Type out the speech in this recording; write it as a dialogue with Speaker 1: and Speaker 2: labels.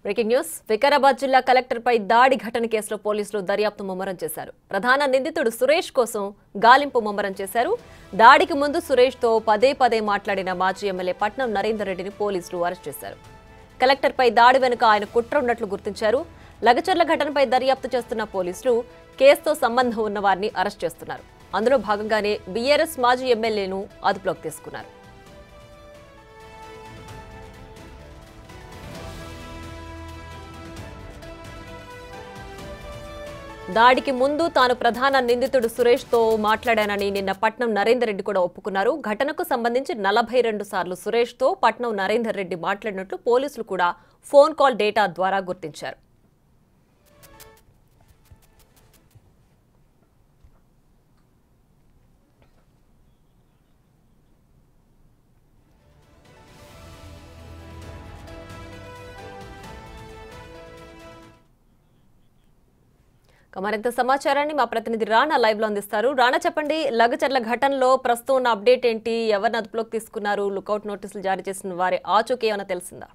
Speaker 1: Breaking news Vikarabad జిల్లా collector పై దాడి ఘటన కేసులో పోలీసులు దర్యాప్తు ముమ్మరం చేశారు. ప్రధాన నిందితుడు సురేష్ కోసం గాలింపు ముమ్మరం చేశారు. దాడికి ముందు సురేష్ తో పదే మాట్లాడిన మాజీ ఎమ్మెల్యే పట్నం నరేందర్ రెడ్డిని పోలీసులు అరెస్ట్ చేశారు. కలెక్టర్ పై దాడి వెనుక ఆయన కుట్ర ఉన్నట్లు గుర్తించారు. లగచర్ల ఘటనపై దర్యాప్తు చేస్తున్న పోలీసులు కేసుతో సంబంధం ఉన్న వారిని అరెస్ట్ చేస్తున్నారు. అందులో భాగంగానే బీఆర్ఎస్ మాజీ ఎమ్మెల్యేను అదుపులోకి తీసుకున్నారు. దాడికి ముందు తాను ప్రధాన నిందితుడు సురేష్ తో మాట్లాడానని నిన్న పట్నం నరేందర్ రెడ్డి కూడా ఒప్పుకున్నారు. ఘటనకు సంబంధించి 42 సార్లు సురేష్ తో పట్నం నరేందర్ రెడ్డి మాట్లాడినట్లు పోలీసులు కూడా ఫోన్ కాల్ డేటా ద్వారా గుర్తించారు. మరింత సమాచారాన్ని మా ప్రతినిధి రాణా లైవ్ లో అందిస్తారు. రాణా, చెప్పండి, లగచర్ల ఘటనలో ప్రస్తుతం ఉన్న అప్డేట్ ఏంటి? ఎవరిని అదుపులోకి తీసుకున్నారు? లుకౌట్ నోటీసులు జారీ చేసిన వారి ఆచూకీ ఏమైనా తెలిసిందా?